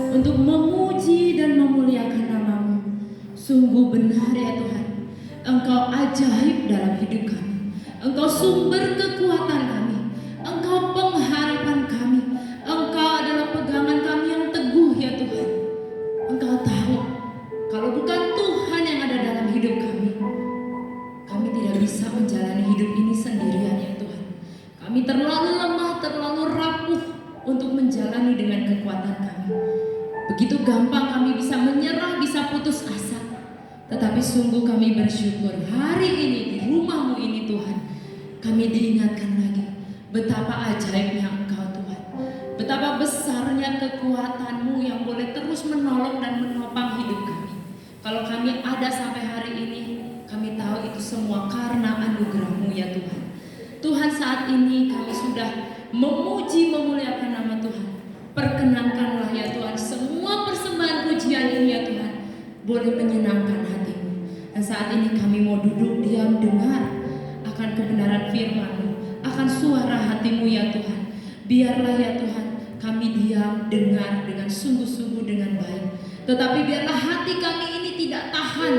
untuk memuji dan memuliakan nama-Mu. Sungguh benar ya Tuhan, Engkau ajaib dalam hidup kami. Engkau sumber kekuatan kami, Engkau pengharapan kami, Engkau adalah pegangan kami yang teguh ya Tuhan. Engkau tahu, kalau bukan Tuhan yang ada dalam hidup kami tidak bisa menjalani hidup ini sendirian ya Tuhan. Kami terlalu lemah, terlalu rapuh untuk menjalani dengan kekuatan kami. Begitu gampang kami bisa menyerah, bisa putus asa. Tetapi sungguh kami bersyukur hari ini di rumah-Mu ini Tuhan, kami diingatkan lagi betapa ajaibnya Engkau Tuhan, betapa besarnya kekuatan-Mu yang boleh terus menolong dan menopang hidup kami. Kalau kami ada sampai hari ini, kami tahu itu semua karena anugerah-Mu ya Tuhan. Tuhan, saat ini kami sudah memuji memuliakan nama Tuhan. Perkenankanlah ya Tuhan, semua persembahan pujian ini ya Tuhan boleh menyenangkan hati-Mu. Dan saat ini kami mau duduk diam dengar akan kebenaran firman-Mu, akan suara hati-Mu ya Tuhan. Biarlah ya Tuhan kami diam dengar dengan sungguh-sungguh dengan baik. Tetapi biarlah hati kami ini tidak tahan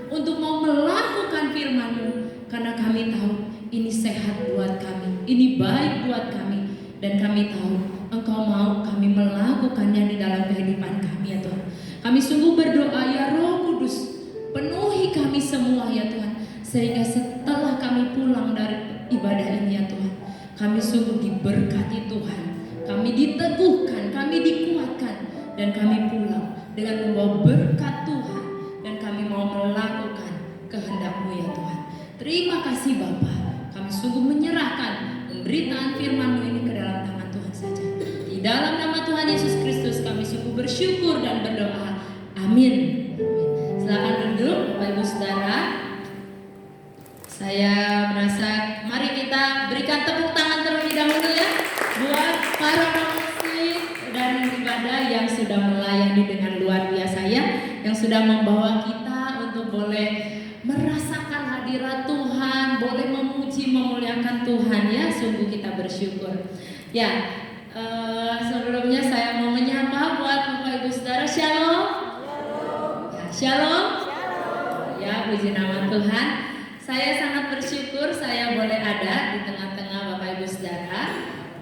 untuk mau melakukan firman-Mu, karena kami tahu ini sehat buat kami, ini baik buat kami, dan kami tahu Engkau mau kami melakukannya di dalam kehidupan kami ya Tuhan. Kami sungguh berdoa ya Roh Kudus, penuhi kami semua ya Tuhan, sehingga setelah kami pulang dari ibadah ini ya Tuhan, kami sungguh diberkati Tuhan, kami diteguhkan, kami dikuatkan, dan kami pulang dengan membawa berkat Tuhan, dan kami mau melakukan kehendak-Mu ya Tuhan. Terima kasih Bapa, kami sungguh menyerahkan pemberitaan firman-Mu ini ke dalam tangan Tuhan saja. Di dalam nama Tuhan Yesus Kristus kami sungguh bersyukur dan berdoa. Amin. Silakan duduk Bapak Ibu Saudara. Saya merasa mari kita berikan tepuk tangan terlebih dahulu ya buat para musik dan ibadah yang sudah melayani dengan luar biasa ya, yang sudah membawa kita untuk boleh merasakan hadirat Tuhan, boleh memuji memuliakan Tuhan ya. Sungguh kita bersyukur ya. Sebelumnya saya mau menyapa buat Bapak Ibu Saudara, Shalom. Ya, Shalom. Ya, puji nama Tuhan. Saya sangat bersyukur saya boleh ada di tengah-tengah Bapak Ibu Saudara.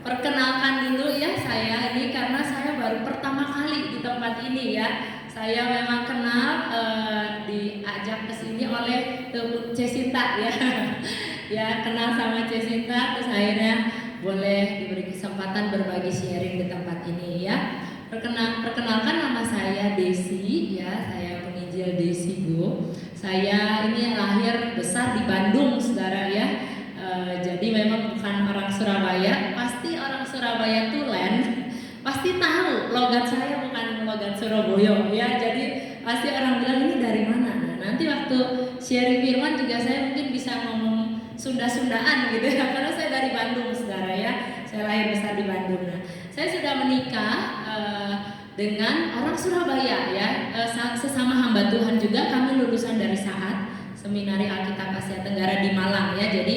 Perkenalkan dulu ya saya ini, karena saya baru pertama kali di tempat ini ya. Saya memang kenal diajak ke sini oleh Cesinta ya. Ya, kenal sama Cesinta, terus akhirnya boleh diberi kesempatan berbagi sharing di tempat ini ya. Perkenalkan nama saya Desi ya, saya penginjil Desi Go. Saya ini lahir besar di Bandung Saudara ya. Jadi memang bukan orang Surabaya. Pasti orang Surabaya tulen pasti tahu logat saya bukan logat Surabaya ya. Jadi pasti orang bilang ini dari mana. Nah, nanti waktu sharing firman juga saya mungkin bisa ngomong Sunda-Sundaan gitu ya, karena saya dari Bandung Saudara ya. Saya lahir besar di Bandung. Nah, saya sudah menikah dengan orang Surabaya ya, sesama hamba Tuhan juga. Kami lulusan dari Saat Seminari Alkitab Asia Tenggara di Malang ya. Jadi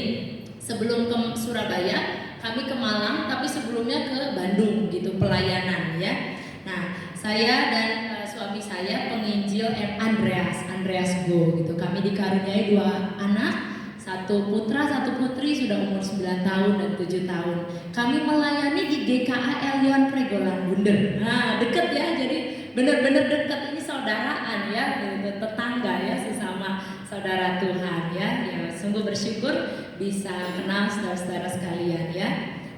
sebelum ke Surabaya kami ke Malang, tapi sebelumnya ke Bandung gitu pelayanan ya. Nah, saya dan suami saya penginjil Andreas Go gitu. Kami dikaruniai 2 anak, 1 putra, 1 putri, sudah umur 9 tahun dan 7 tahun. Kami melayani di GKA Elion Pregolan Bunder. Nah, deket ya, jadi benar-benar deket, ini saudaraan ya, tetangga ya, sesama saudara Tuhan ya. Ya, sungguh bersyukur bisa kenal saudara-saudara sekalian ya.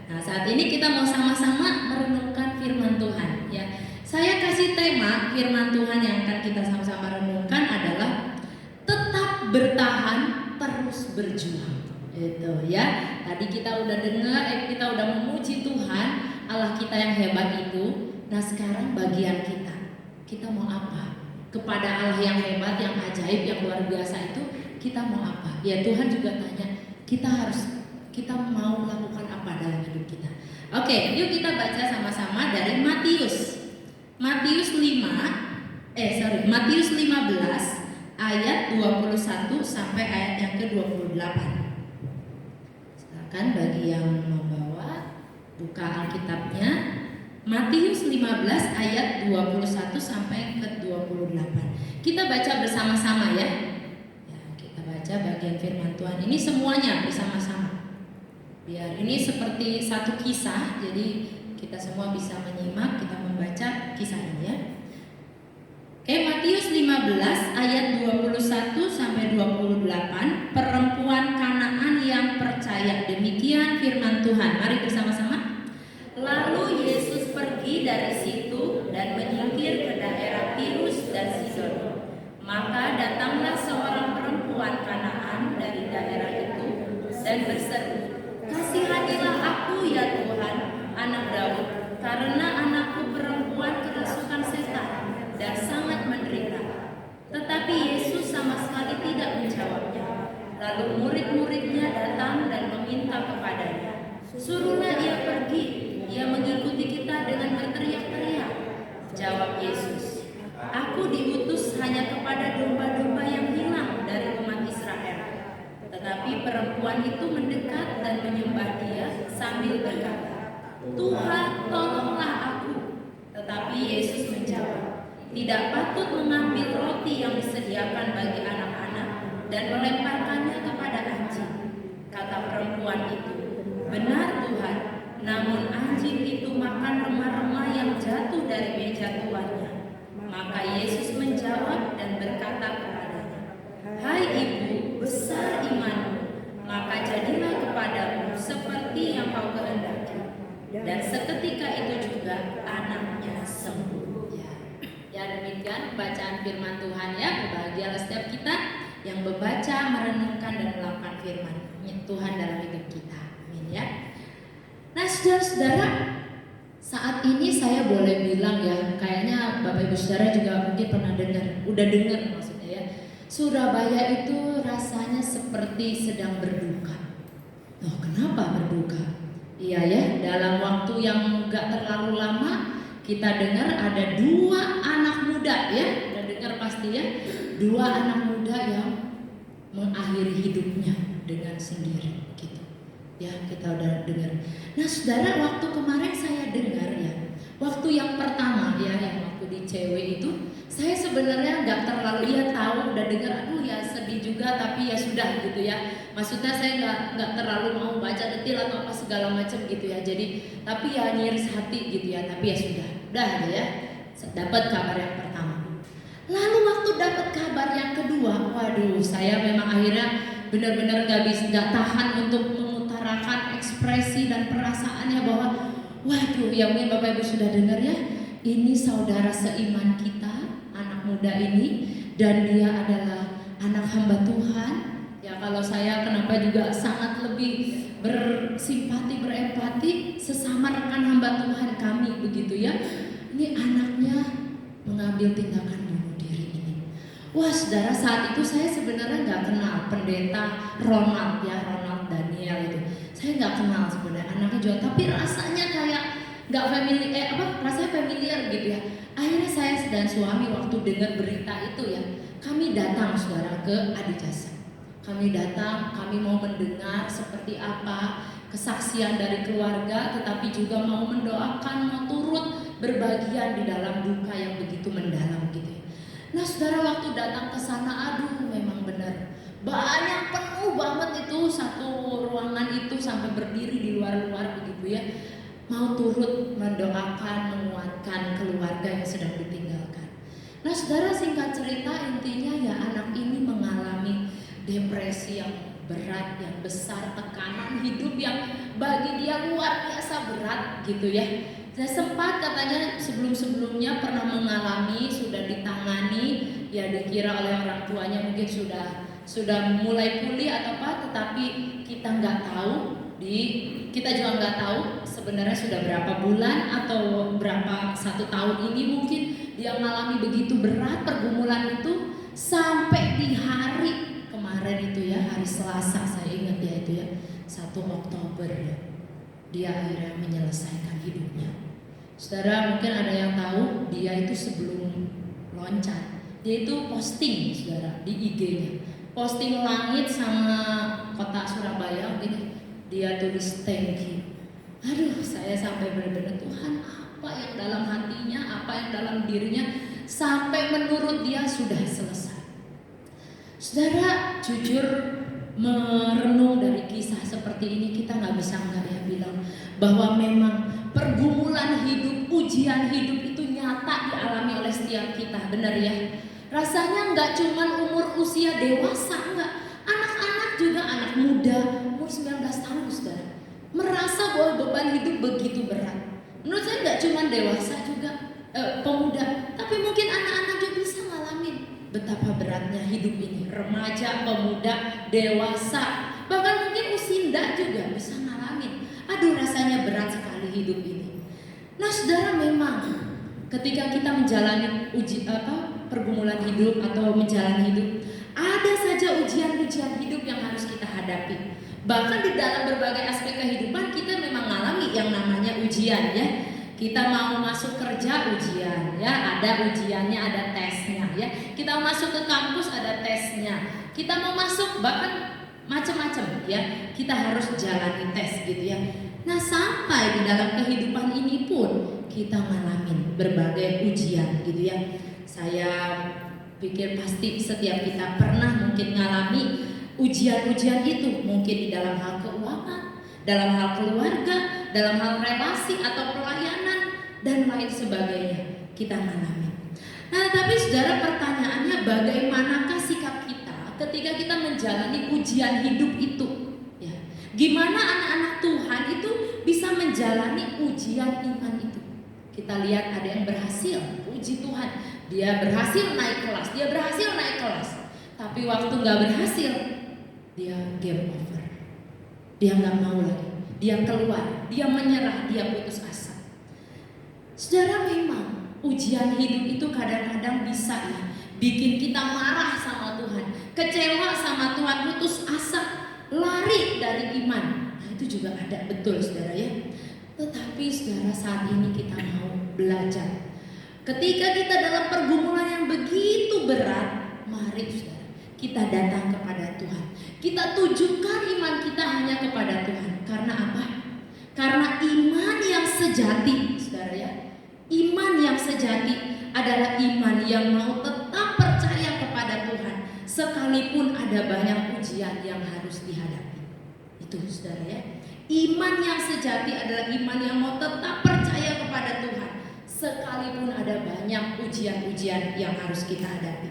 Nah, saat ini kita mau sama-sama merenungkan firman Tuhan ya. Saya kasih tema firman Tuhan yang akan kita sama-sama renungkan adalah tetap bertahan, terus berjuang. Itu ya. Tadi kita udah dengar, kita udah memuji Tuhan, Allah kita yang hebat itu. Nah, sekarang bagian kita. Kita mau apa? Kepada Allah yang hebat, yang ajaib, yang luar biasa itu, kita mau apa? Ya, Tuhan juga tanya, kita mau lakukan apa dalam hidup kita. Oke, yuk kita baca sama-sama dari Matius 15 ayat 21 sampai ayat yang ke-28. Silakan bagi yang membawa buka Alkitabnya. Matius 15 ayat 21 28. Kita baca bersama-sama ya. Ya, kita baca bagian firman Tuhan ini semuanya bersama-sama. Biar ini seperti satu kisah, jadi kita semua bisa menyimak, kita membaca kisah ini ya. Oke, Matius 15 ayat 21 sampai 28, perempuan Kanaan yang percaya. Demikian firman Tuhan. Mari bersama-sama. Lalu Yesus pergi dari situ dan menyingkir ke daerah Tirus dan Sidon. Maka datanglah seorang perempuan Kanaan dari daerah itu dan berseru, "Kasihanilah aku ya Tuhan, anak Daud, karena anakku perempuan kerasukan setan dan sangat menderita." Tetapi Yesus sama sekali tidak menjawabnya. Lalu murid-muridnya datang dan meminta kepadanya, "Suruhlah ia pergi, ia mengikuti kita dengan berteriak-teriak." Jawab Yesus, "Aku diutus hanya kepada domba-domba yang hilang dari umat Israel." Tetapi perempuan itu mendekat dan menyembah Dia sambil berkata, "Tuhan, tolonglah aku." Tetapi Yesus menjawab, "Tidak patut mengambil roti yang disediakan bagi anak-anak dan melemparkannya kepada anjing." Kata perempuan itu, "Benar Tuhan, namun anjing itu makan remah-remah yang jatuh dari meja tuannya." Maka Yesus menjawab dan berkata kepadanya, "Hai ibu, besar imanmu, maka jadilah kepadamu seperti yang kau kehendaki." Dan seketika itu juga anaknya sembuh. Ya, demikian bacaan firman Tuhan ya. Berbahagialah setiap kita yang membaca, merenungkan dan melakukan firman Tuhan dalam hidup kita. Amin ya. Nah, saudara-saudara, saat ini saya boleh bilang ya, kayaknya Bapak Ibu Saudara juga mungkin pernah udah dengar maksudnya ya. Surabaya itu rasanya seperti sedang berduka. Loh, kenapa berduka? Iya ya, dalam waktu yang gak terlalu lama kita dengar ada 2 anak muda ya, udah dengar pasti ya, 2 anak muda yang mengakhiri hidupnya dengan sendiri gitu. Ya, kita udah dengar. Nah, saudara, waktu kemarin saya dengar ya, waktu yang pertama ya, yang waktu di cewek itu, saya sebenarnya nggak terlalu tahu, udah dengar, aduh ya sedih juga, tapi ya sudah gitu ya. Maksudnya saya nggak terlalu mau baca detail atau apa segala macam gitu ya. Jadi, tapi ya nyiris hati gitu ya. Tapi ya sudah aja ya. Dapat kabar yang pertama. Lalu waktu dapat kabar yang kedua, waduh, saya memang akhirnya benar-benar nggak tahan untuk mengutarakan ekspresi dan perasaannya bahwa waduh, ya mungkin Bapak Ibu sudah dengar ya, ini saudara seiman kita, anak muda ini, dan dia adalah anak hamba Tuhan. Ya, kalau saya kenapa juga sangat lebih bersimpati, berempati sesama rekan hamba Tuhan kami begitu ya. Ini anaknya mengambil tindakan bunuh diri ini. Wah, saudara, saat itu saya sebenarnya nggak kenal pendeta Ronald ya, Ronald Daniel itu. Saya nggak kenal sebenarnya anaknya juga, tapi rasanya kayak nggak familiar, rasanya familiar gitu ya. Akhirnya saya dan suami waktu dengar berita itu ya, kami datang saudara ke Adijasa. Kami datang, kami mau mendengar seperti apa kesaksian dari keluarga, tetapi juga mau mendoakan, mau turut berbagian di dalam duka yang begitu mendalam gitu ya. Nah, saudara, waktu datang ke sana, aduh memang benar banyak, penuh banget itu satu ruangan itu sampai berdiri di luar-luar begitu ya. Mau turut mendoakan, menguatkan keluarga yang sedang ditinggalkan. Nah, saudara, singkat cerita intinya ya anak ini mengalami depresi yang berat, yang besar, tekanan hidup yang bagi dia luar biasa berat gitu ya. Saya sempat katanya sebelum-sebelumnya pernah mengalami, sudah ditangani, ya dikira oleh orang tuanya mungkin sudah mulai pulih atau apa, tetapi kita nggak tahu, kita juga nggak tahu sebenarnya sudah berapa bulan atau berapa 1 tahun ini mungkin dia mengalami begitu berat pergumulan itu sampai di hari kemarin itu ya, hari Selasa, saya ingat ya itu ya, 1 Oktober ya, dia akhirnya menyelesaikan hidupnya. Saudara, mungkin ada yang tahu dia itu sebelum loncat, dia itu posting saudara di IG-nya, posting langit sama kota Surabaya gini, dia tulis thank you. Aduh, saya sampai benar-benar Tuhan, apa yang dalam hatinya, apa yang dalam dirinya sampai menurut dia sudah selesai. Saudara, jujur merenung dari kisah seperti ini, kita nggak bisa nggak ya bilang bahwa memang pergumulan hidup, ujian hidup itu nyata dialami oleh setiap kita, benar ya? Rasanya nggak cuman umur usia dewasa, enggak. Anak-anak juga, anak muda, umur 19 tahun, saudara, merasa bahwa beban hidup begitu berat. Menurut saya nggak cuman dewasa juga, pemuda, tapi mungkin anak-anak juga bisa ngalamin betapa beratnya hidup ini. Remaja, pemuda, dewasa, bahkan mungkin usinda juga bisa ngalamin. Aduh, rasanya berat sekali hidup ini. Nah, saudara, memang ketika kita menjalani pergumulan hidup atau menjalani hidup, ada saja ujian-ujian hidup yang harus kita hadapi. Bahkan di dalam berbagai aspek kehidupan kita memang mengalami yang namanya ujian ya. Kita mau masuk kerja, ujian ya, ada ujiannya, ada tesnya ya. Kita mau masuk ke kampus, ada tesnya. Kita mau masuk bahkan macam-macam ya, kita harus jalani tes gitu ya. Nah, sampai di dalam kehidupan ini pun kita ngalamin berbagai ujian gitu ya. Saya pikir pasti setiap kita pernah mungkin ngalami ujian-ujian itu, mungkin di dalam hal keuangan, dalam hal keluarga, dalam hal relasi atau pelayanan dan lain sebagainya kita mengalami. Nah, tapi saudara, pertanyaannya bagaimanakah sikap kita ketika kita menjalani ujian hidup itu? Ya, gimana anak-anak Tuhan itu bisa menjalani ujian iman itu? Kita lihat ada yang berhasil, puji Tuhan, dia berhasil naik kelas, dia berhasil naik kelas. Tapi waktu nggak berhasil, dia game over. Dia nggak mau lagi, dia keluar, dia menyerah, dia putus asa. Saudara, memang ujian hidup itu kadang-kadang bisa ya bikin kita marah sama Tuhan, kecewa sama Tuhan, putus asa, lari dari iman. Nah, itu juga ada, betul saudara ya. Tetapi saudara, saat ini kita mau belajar. Ketika kita dalam pergumulan yang begitu berat, mari saudara, kita datang kepada Tuhan. Kita tujukan iman kita hanya kepada Tuhan. Karena apa? Karena iman yang sejati, saudara ya. Iman yang sejati adalah iman yang mau tetap percaya kepada Tuhan sekalipun ada banyak ujian yang harus dihadapi. Itu saudara ya. Iman yang sejati adalah iman yang mau tetap percaya kepada Tuhan sekalipun ada banyak ujian-ujian yang harus kita hadapi.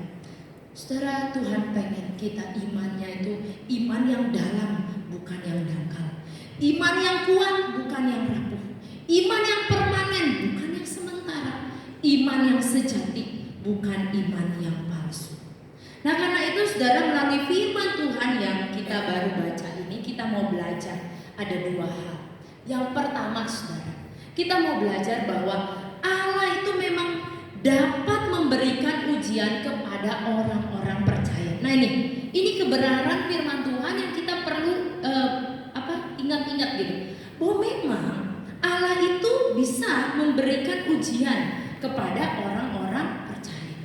Saudara, Tuhan pengen kita imannya itu iman yang dalam, bukan yang dangkal. Iman yang kuat, bukan yang rapuh. Iman yang permanen, bukan yang sementara. Iman yang sejati, bukan iman yang palsu. Nah, karena itu saudara, melalui firman Tuhan yang kita baru baca ini, kita mau belajar ada dua hal. Yang pertama saudara, kita mau belajar bahwa Allah itu memang dapat memberikan ujian kepada orang-orang percaya. Nah, ini kebenaran firman Tuhan yang kita perlu ingat-ingat gitu. Bahwa memang Allah itu bisa memberikan ujian kepada orang-orang percaya.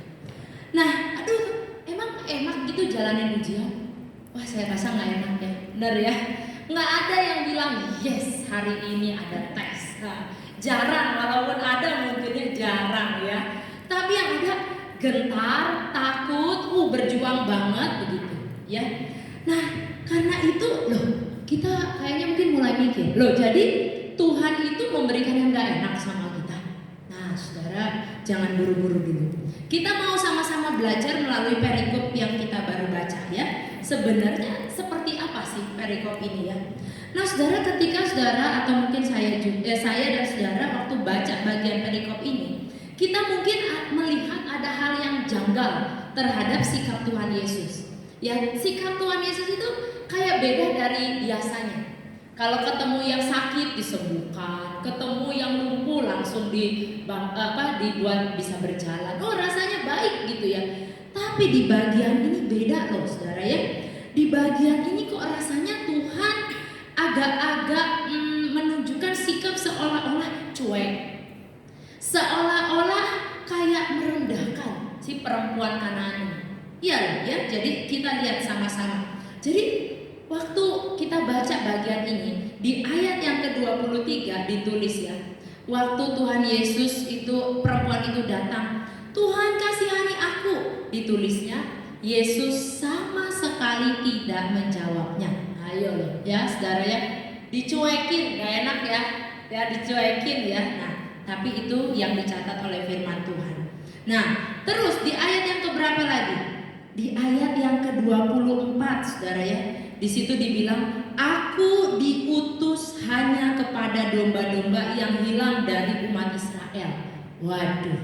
Nah, emang enak gitu jalanin ujian? Wah, saya rasa nggak enak ya, benar ya. Nggak ada yang bilang yes hari ini ada tes. Nah, jarang, walaupun ada mungkinnya jarang ya. Tapi yang ada gentar, takut, berjuang banget begitu ya. Nah, karena itu loh, kita kayaknya mungkin mulai mikir, loh jadi Tuhan itu memberikan yang gak enak sama kita. Nah saudara, jangan buru-buru dulu. Kita mau sama-sama belajar melalui perikop yang kita baru baca ya. Sebenarnya seperti apa sih perikop ini ya? Nah saudara, ketika saudara atau mungkin saya dan saudara waktu baca bagian perikop ini, kita mungkin melihat ada hal yang janggal terhadap sikap Tuhan Yesus. Ya, sikap Tuhan Yesus itu kayak beda dari biasanya. Kalau ketemu yang sakit disembuhkan, ketemu yang lumpuh langsung dibuat bisa berjalan. Oh, rasanya baik gitu ya. Tapi di bagian ini beda loh, saudara ya. Di bagian ini kok rasanya Tuhan agak-agak menunjukkan sikap seolah-olah cuek, seolah-olah kayak merendahkan si perempuan Kanaan ini. Iya ya, jadi kita lihat sama-sama. Jadi waktu kita baca bagian ini di ayat yang ke-23 ditulis ya, waktu Tuhan Yesus itu, perempuan itu datang Tuhan kasihani aku. Ditulisnya Yesus sama sekali tidak menjawabnya. Ayo loh ya saudara ya, dicuekin, gak enak ya dicuekin ya. Nah, tapi itu yang dicatat oleh firman Tuhan. Nah, terus di ayat yang keberapa lagi? Di ayat yang ke-24 saudara ya. Di situ dibilang, aku diutus hanya kepada domba-domba yang hilang dari umat Israel. Waduh,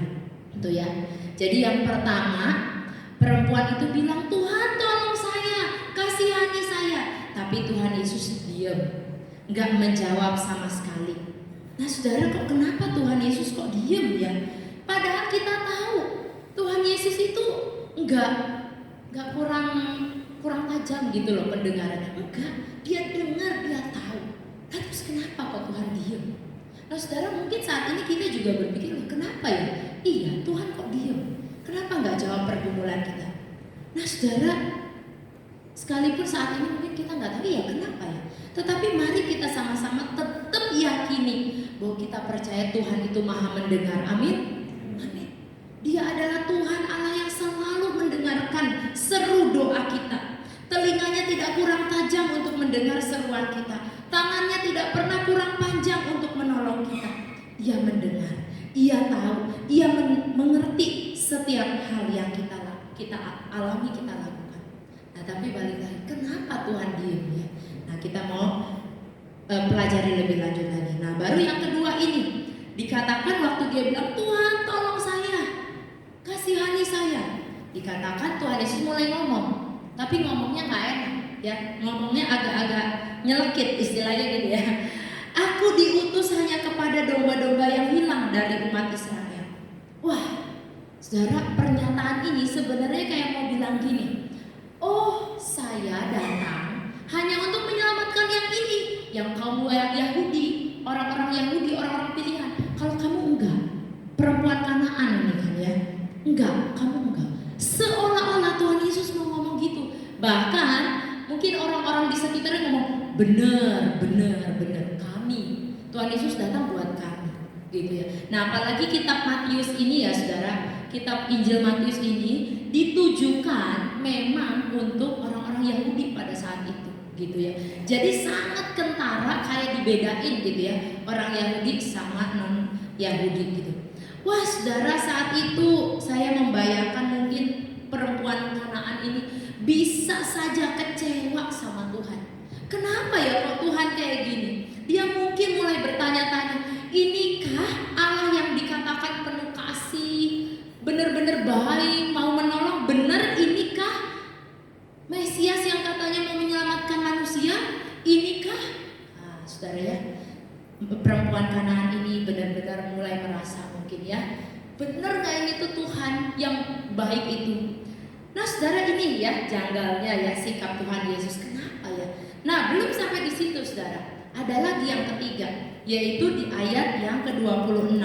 itu ya. Jadi yang pertama, perempuan itu bilang, Tuhan tolong saya, kasihani saya. Tapi Tuhan Yesus diam, nggak menjawab sama sekali. Nah saudara, kok kenapa Tuhan Yesus kok diam ya? Padahal kita tahu Tuhan Yesus itu nggak kurang tajam gitu loh pendengarannya. Enggak, dia dengar, dia tahu. Terus kenapa kok Tuhan diam? Nah saudara, mungkin saat ini kita juga berpikir, loh kenapa ya? Iya, Tuhan kok diam? Kenapa nggak jawab pergumulan kita? Nah saudara, sekalipun saat ini mungkin kita nggak tahu ya kenapa ya. Tetapi mari kita sama-sama tetap yakini bahwa kita percaya Tuhan itu maha mendengar. Amin. Amin. Dia adalah Tuhan Allah yang selalu mendengarkan seru doa kita. Telinganya tidak kurang tajam untuk mendengar seruan kita. Tangannya tidak pernah kurang panjang untuk menolong kita. Dia mendengar, Ia tahu, Ia mengerti setiap hal yang kita alami, kita lakukan. Nah tapi balik lagi, kenapa Tuhan diam ya? Nah kita mau pelajari lebih lanjut lagi. Nah baru yang kedua ini dikatakan waktu dia bilang, Tuhan tolong saya, kasihani saya. Dikatakan Tuhan Yesus mulai ngomong, tapi ngomongnya nggak enak ya, ngomongnya agak-agak nyelekit istilahnya gitu ya. Aku diutus hanya kepada domba-domba yang hilang dari umat Israel. Wah, saudara, pernyataan ini sebenarnya kayak mau bilang gini, oh saya datang hanya untuk menyelamatkan yang ini, yang kamu Yahudi, orang-orang Yahudi, orang-orang pilihan. Kalau kamu enggak, perempuan Kanaan ini kan ya, enggak, kamu enggak. Seolah-olah Tuhan Yesus mau ngomong gitu. Bahkan mungkin orang-orang di sekitarnya ngomong, benar, kami, Tuhan Yesus datang buat kami, gitu ya. Nah apalagi kitab Matius ini ya saudara, kitab Injil Matius ini ditujukan memang untuk orang-orang Yahudi pada saat itu, gitu ya. Jadi sangat kentara, kayak dibedain gitu ya, orang Yahudi sama non Yahudi gitu. Wah saudara, saat itu saya membayangkan mungkin perempuan Kanaan ini bisa saja kecewa sama Tuhan. Kenapa ya kok Tuhan kayak gini? Dia mungkin mulai bertanya-tanya, inikah Allah yang dikatakan penuh kasih, benar-benar baik, mau menolong? Benar inikah Mesias yang katanya mau menyelamatkan manusia? Inikah? Nah, saudara ya, perempuan Kanaan ini benar-benar mulai merasa mungkin ya, benar gak ini tuh Tuhan yang baik itu? Nah saudara, ini ya janggalnya ya sikap Tuhan Yesus. Kenapa ya? Nah belum sampai di situ saudara, ada lagi yang ketiga, yaitu di ayat yang ke-26.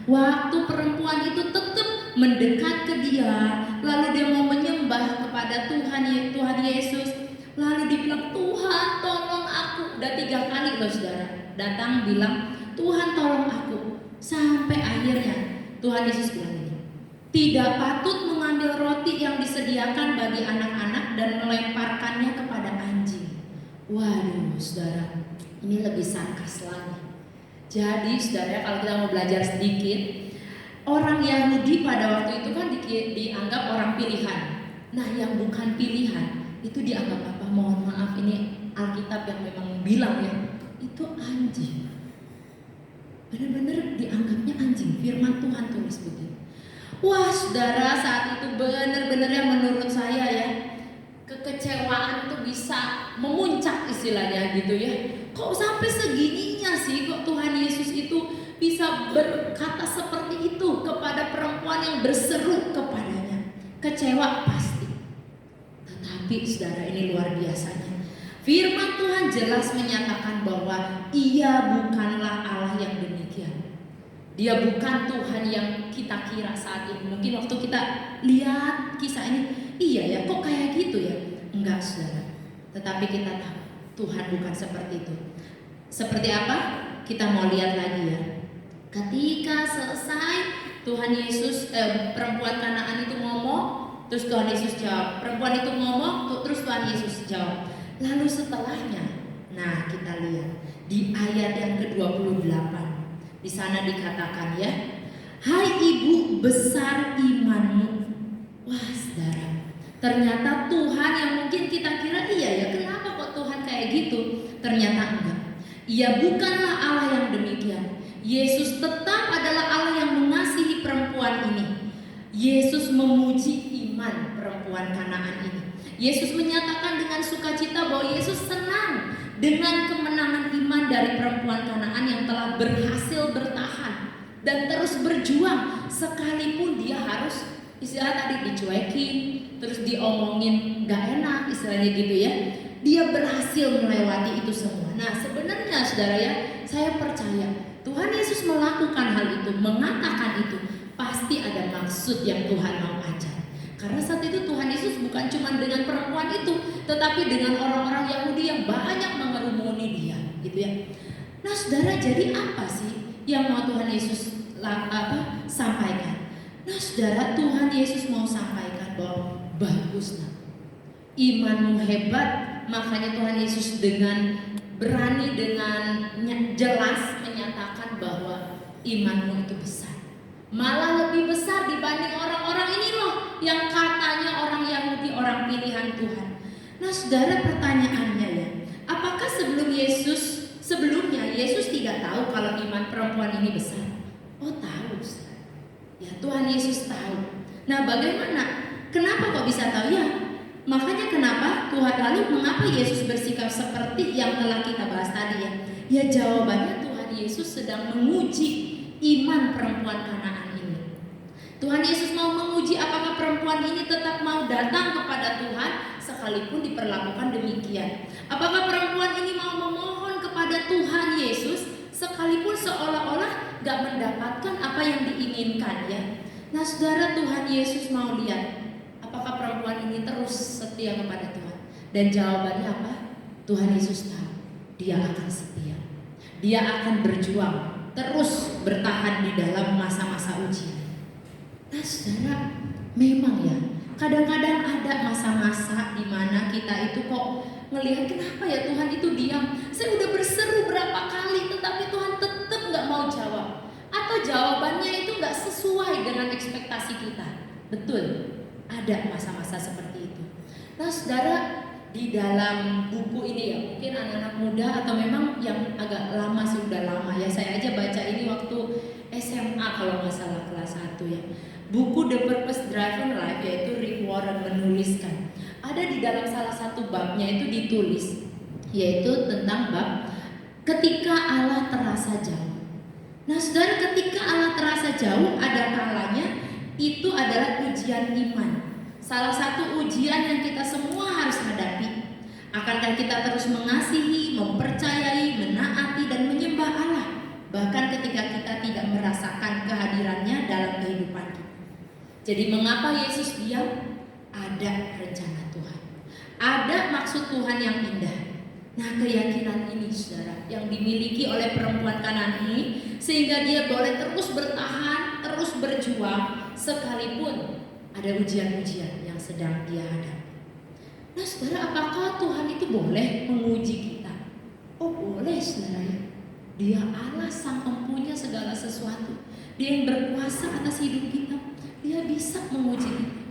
Waktu perempuan itu tetap mendekat ke dia, lalu dia mau menyembah kepada Tuhan Yesus, lalu dibilang, Tuhan tolong aku. Udah 3 kali loh saudara datang bilang, Tuhan tolong aku. Sampai akhirnya Tuhan Yesus bilang ini, tidak patut mengambil roti yang disediakan bagi anak-anak dan melemparkannya kepada anjing. Waduh saudara, ini lebih sarkas lagi. Jadi saudara, kalau kita mau belajar sedikit, orang Yahudi pada waktu itu kan dianggap orang pilihan. Nah yang bukan pilihan itu dianggap apa? Mohon maaf, ini Alkitab yang memang bilang ya, itu anjing. Benar-benar dianggapnya anjing. Firman Tuhan tulis begitu. Wah saudara, saat itu benar-benar yang menurut saya ya, kekecewaan itu bisa memuncak istilahnya gitu ya. Kok sampai segininya sih kok Tuhan Yesus itu bisa berkata seperti itu kepada perempuan yang berseru kepadanya. Kecewa pasti. Tetapi saudara, ini luar biasanya, firman Tuhan jelas menyatakan bahwa Ia bukanlah Allah yang demikian. Dia bukan Tuhan yang kita kira saat ini. Mungkin waktu kita lihat kisah ini, iya ya kok kayak gitu ya. Enggak saudara, tetapi kita tahu Tuhan bukan seperti itu. Seperti apa? Kita mau lihat lagi ya. Ketika selesai Tuhan Yesus, perempuan Kanaan itu ngomong, terus Tuhan Yesus jawab. Perempuan itu ngomong, terus Tuhan Yesus jawab. Lalu setelahnya, nah kita lihat di ayat yang ke-28. Di sana dikatakan ya, hai ibu besar imanmu. Wah saudara, ternyata Tuhan yang mungkin kita kira iya ya, kenapa kok Tuhan kayak gitu? Ternyata enggak. Ia bukanlah Allah yang demikian. Yesus tetap adalah Allah yang mengasihi perempuan ini. Yesus memuji iman perempuan Kanaan ini. Yesus menyatakan dengan sukacita bahwa Yesus senang dengan kemenangan iman dari perempuan Kanaan yang telah berhasil bertahan dan terus berjuang sekalipun dia harus istilah tadi dicuekin, terus diomongin gak enak istilahnya gitu ya. Dia berhasil melewati itu semua. Nah sebenarnya saudara ya, saya percaya Tuhan Yesus melakukan hal itu, mengatakan itu, pasti ada maksud yang Tuhan mau ajar. Karena saat itu Tuhan Yesus bukan cuma dengan perempuan itu, tetapi dengan orang-orang Yahudi yang banyak mengerumuni dia, gitu ya. Nah saudara, jadi apa sih yang mau Tuhan Yesus sampaikan? Nah saudara, Tuhan Yesus mau sampaikan bahwa bagus nak, imanmu hebat, makanya Tuhan Yesus dengan berani, dengan jelas menyatakan bahwa imanmu itu besar. Malah lebih besar dibanding orang-orang ini loh yang katanya orang Yahudi, orang pilihan Tuhan. Nah saudara, pertanyaannya ya, apakah sebelumnya Yesus tidak tahu kalau iman perempuan ini besar? Oh tahu saudara. Ya Tuhan Yesus tahu. Nah bagaimana? Kenapa kok bisa tahu ya? Makanya kenapa Tuhan, lalu mengapa Yesus bersikap seperti yang telah kita bahas tadi ya? Ya jawabannya Tuhan Yesus sedang menguji iman perempuan Kanaan ini. Tuhan Yesus mau menguji apakah perempuan ini tetap mau datang kepada Tuhan sekalipun diperlakukan demikian. Apakah perempuan ini mau memohon kepada Tuhan Yesus sekalipun seolah-olah gak mendapatkan apa yang diinginkan ya. Nah saudara, Tuhan Yesus mau lihat apakah perempuan ini terus setia kepada Tuhan. Dan jawabannya apa? Tuhan Yesus tahu dia akan setia. Dia akan berjuang, terus bertahan di dalam masa-masa ujian. Nah saudara, memang ya kadang-kadang ada masa-masa di mana kita itu kok ngelihat kenapa ya Tuhan itu diam. Saya udah berseru berapa kali tetapi Tuhan tetap gak mau jawab. Atau jawabannya itu gak sesuai dengan ekspektasi kita. Betul, ada masa-masa seperti itu. Nah saudara, di dalam buku ini ya, mungkin anak-anak muda atau memang yang agak lama sih, udah lama ya, saya aja baca ini waktu SMA kalau nggak salah kelas 1 ya. Buku The Purpose Driven Life, yaitu Rick Warren menuliskan. Ada di dalam salah satu babnya itu ditulis, yaitu tentang bab ketika Allah terasa jauh. Nah saudara, ketika Allah terasa jauh, ada kalanya itu adalah ujian iman. Salah satu ujian yang kita semua harus hadapi. Akankah kita terus mengasihi, mempercayai, menaati dan menyembah Allah bahkan ketika kita tidak merasakan kehadirannya dalam kehidupan kita? Jadi mengapa Yesus diam? Ada rencana Tuhan, ada maksud Tuhan yang indah. Nah keyakinan ini saudara yang dimiliki oleh perempuan Kanaan ini, sehingga dia boleh terus bertahan, terus berjuang sekalipun ada ujian-ujian yang sedang dia hadapi. Nah saudara, apakah Tuhan itu boleh menguji kita? Oh boleh saudara. Dia Allah sang empunya segala sesuatu. Dia yang berkuasa atas hidup kita. Dia bisa menguji kita.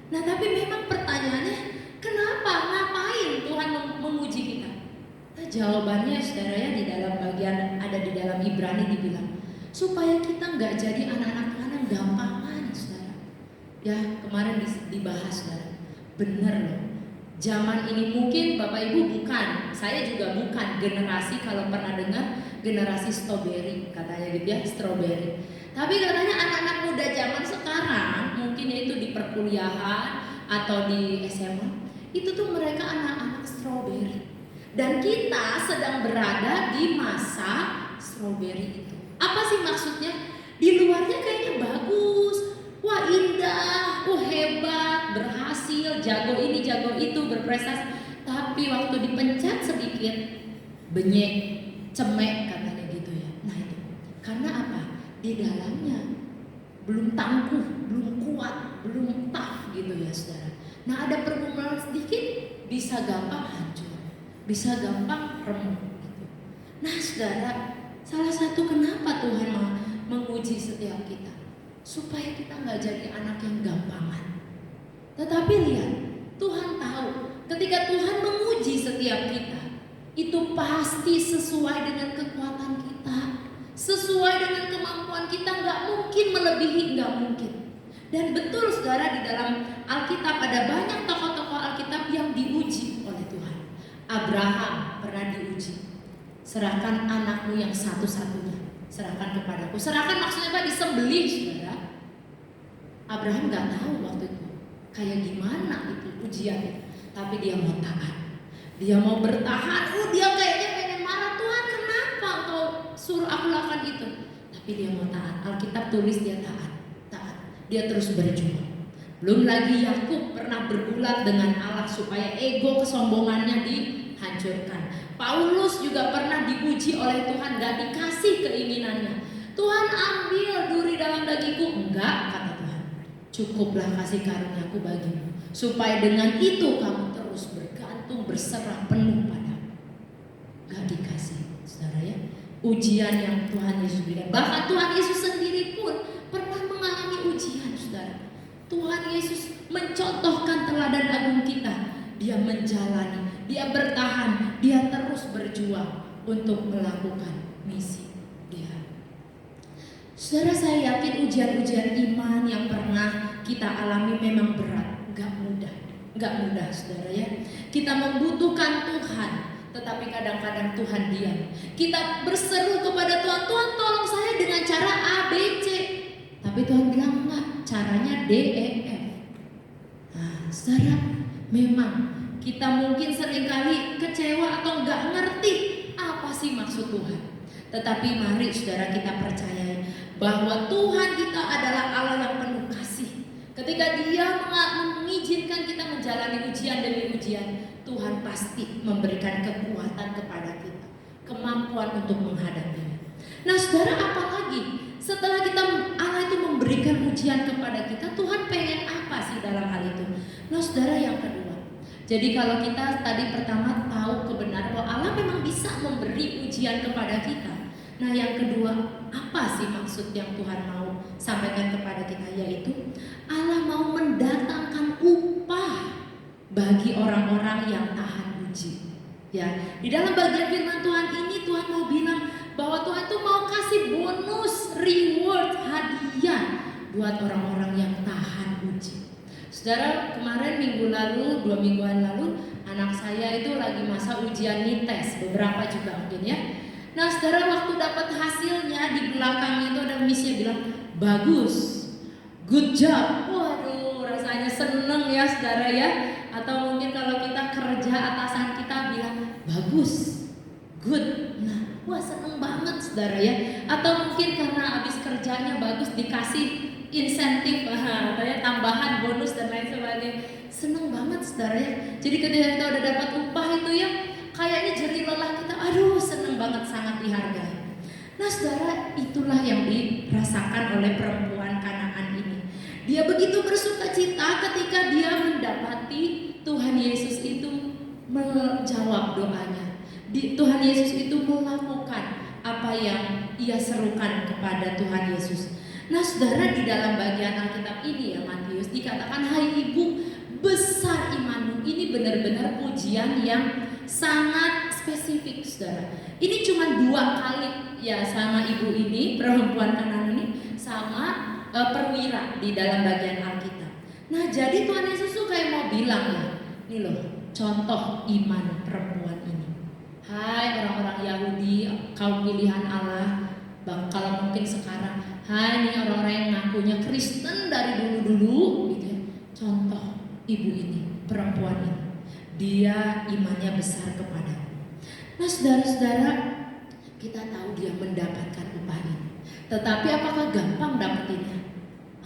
Nah tapi memang pertanyaannya, kenapa, ngapain Tuhan menguji kita? Nah, jawabannya saudara ya, di dalam bagian ada di dalam Ibrani dibilang supaya kita nggak jadi anak-anak Tuhan yang gampangan saudara. Ya kemarin dibahas saudara, bener loh. Zaman ini mungkin Bapak Ibu bukan, saya juga bukan generasi, kalau pernah dengar generasi strawberry katanya gitu ya, strawberry. Tapi katanya anak-anak muda zaman sekarang mungkin yaitu di perkuliahan atau di SMA, itu tuh mereka anak-anak strawberry. Dan kita sedang berada di masa strawberry itu. Apa sih maksudnya? Di luarnya kayaknya bagus, wah indah, wah hebat, berhasil, jago ini, jago itu, berprestasi. Tapi waktu dipencet sedikit, benyek, cemek katanya gitu ya. Nah itu, karena apa? Di dalamnya belum tangguh, belum kuat, belum tough gitu ya saudara. Nah ada pergumulan sedikit bisa gampang hancur, bisa gampang remuk gitu. Nah saudara, salah satu kenapa Tuhan menguji setiap kita, supaya kita nggak jadi anak yang gampangan. Tetapi lihat, Tuhan tahu ketika Tuhan menguji setiap kita, itu pasti sesuai dengan kekuatan kita, sesuai dengan kemampuan kita, nggak mungkin melebihi, nggak mungkin. Dan betul saudara, di dalam Alkitab ada banyak tokoh-tokoh Alkitab yang diuji oleh Tuhan. Abraham pernah diuji, serahkan anakmu yang satu-satunya, serahkan kepadaku. Serahkan maksudnya apa? Disembelih saudara. Abraham nggak tahu waktu itu kayak gimana itu ujiannya, tapi dia mau taat. Dia mau bertahan. Dia kayaknya pengen marah, Tuhan kenapa engkau suruh aku lakukan itu? Tapi dia mau taat. Alkitab tulis dia taat. Dia terus berjuang. Belum lagi Yakub pernah bergulat dengan Allah supaya ego kesombongannya dihancurkan. Paulus juga pernah diuji oleh Tuhan, gak dikasih keinginannya. Tuhan ambil duri dalam dagingku. Enggak, kata Tuhan. Cukuplah kasih karuniaku bagimu, supaya dengan itu kamu terus bergantung, berserah penuh padaku. Gak dikasih, saudara ya. Ujian yang Tuhan Yesus berikan. Bahkan Tuhan Yesus sendiri pun pernah mengalami ujian, saudara. Tuhan Yesus mencontohkan teladan agung kita. Dia menjalani, dia bertahan, dia terus berjuang untuk melakukan misi dia. Saudara, saya yakin ujian-ujian iman yang pernah kita alami memang berat, gak mudah saudara ya. Kita membutuhkan Tuhan, tetapi kadang-kadang Tuhan diam. Kita berseru kepada Tuhan, Tuhan tolong saya dengan cara A, B, C. Tapi Tuhan bilang enggak, caranya D, E, F. Nah saudara, memang kita mungkin seringkali kecewa atau enggak ngerti apa sih maksud Tuhan. Tetapi mari saudara kita percaya bahwa Tuhan kita adalah Allah yang penuh kasih. Ketika Dia mengizinkan kita menjalani ujian demi ujian, Tuhan pasti memberikan kekuatan kepada kita, kemampuan untuk menghadapinya. Nah saudara, apalagi setelah Allah itu memberikan ujian kepada kita, Tuhan pengen apa sih dalam hal itu? Nah saudara, yang kedua, jadi kalau kita tadi pertama tahu kebenaran bahwa Allah memang bisa memberi ujian kepada kita. Nah yang kedua, apa sih maksud yang Tuhan mau sampaikan kepada kita? Yaitu Allah mau mendatangkan upah bagi orang-orang yang tahan uji. Ya, di dalam bagian firman Tuhan ini Tuhan mau bilang bahwa Tuhan tuh mau kasih bonus, reward, hadiah buat orang-orang yang tahan uji. Saudara, kemarin minggu lalu, 2 mingguan lalu, anak saya itu lagi masa ujian NITES, beberapa juga mungkin ya. Nah saudara, waktu dapat hasilnya di belakang itu ada miss-nya bilang bagus, good job. Waduh, rasanya seneng ya saudara ya. Atau mungkin kalau kita kerja, atasan kita bilang bagus, good. Nah, wah seneng banget saudara ya. Atau mungkin karena habis kerjanya bagus dikasih insentif, tambahan bonus dan lain sebagainya. Seneng banget saudara ya. Jadi ketika kita udah dapat upah itu ya, kayaknya jerih lelah kita, aduh seneng banget, sangat dihargai. Nah saudara, itulah yang dirasakan oleh perempuan Kanaan ini. Dia begitu bersuka cita ketika dia mendapati Tuhan Yesus itu menjawab doanya. Tuhan Yesus itu melakukan apa yang ia serukan kepada Tuhan Yesus. Nah saudara, di dalam bagian Alkitab ini ya Matius dikatakan, hai ibu, besar imanmu. Ini benar-benar pujian yang sangat spesifik saudara. Ini cuma 2 kali ya sama ibu ini, perempuan Kanaan ini, sama perwira di dalam bagian Alkitab. Nah jadi Tuhan Yesus tuh kayak mau bilang ya, ini loh contoh iman perempuan ini. Hai orang-orang Yahudi, kaum pilihan Allah. Kalau mungkin sekarang, hai ini orang-orang yang ngakunya Kristen dari dulu-dulu gitu ya. Contoh ibu ini, perempuan ini, dia imannya besar kepada. Nah saudara-saudara, kita tahu dia mendapatkan upah ini. Tetapi apakah gampang dapetinnya?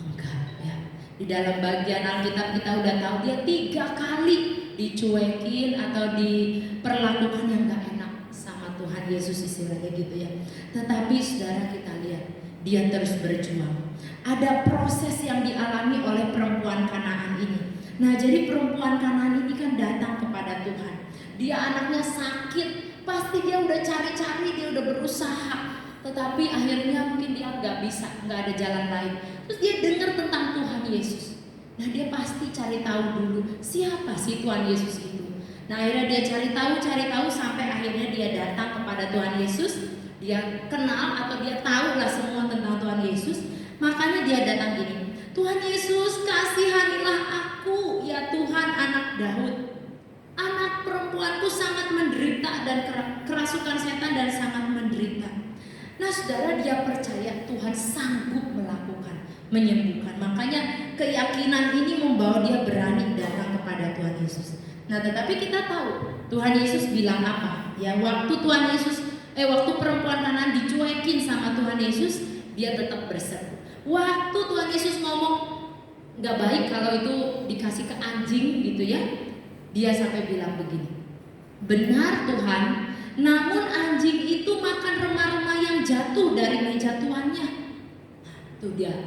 Enggak ya. Di dalam bagian Alkitab kita udah tahu dia 3 kali dicuekin atau diperlakukan yang gak enak sama Tuhan Yesus istilahnya gitu ya. Tetapi saudara, kita lihat dia terus berjuang. Ada proses yang dialami oleh perempuan Kanaan ini. Nah, jadi perempuan Kanaan ini kan datang kepada Tuhan. Dia anaknya sakit, pasti dia udah cari-cari, dia udah berusaha, tetapi akhirnya mungkin dia nggak bisa, nggak ada jalan lain. Terus dia dengar tentang Tuhan Yesus. Nah, dia pasti cari tahu dulu siapa sih Tuhan Yesus itu. Nah, akhirnya dia cari tahu sampai akhirnya dia datang kepada Tuhan Yesus. Dia kenal atau dia tahu lah semua tentang Tuhan Yesus. Makanya dia datang gini, Tuhan Yesus, kasihanilah aku, ya Tuhan, anak Daud. Anak perempuanku sangat menderita dan kerasukan setan dan sangat menderita. Nah, saudara, dia percaya Tuhan sanggup melakukan, menyembuhkan. Makanya keyakinan ini membawa dia berani datang kepada Tuhan Yesus. Nah, tetapi kita tahu Tuhan Yesus bilang apa? Ya, waktu perempuan Kanaan dicuekin sama Tuhan Yesus, dia tetap berseru. Waktu Tuhan Yesus ngomong nggak baik kalau itu dikasih ke anjing gitu ya, dia sampai bilang begini, benar Tuhan, namun anjing itu makan remah-remah yang jatuh dari meja tuannya. Nah, itu dia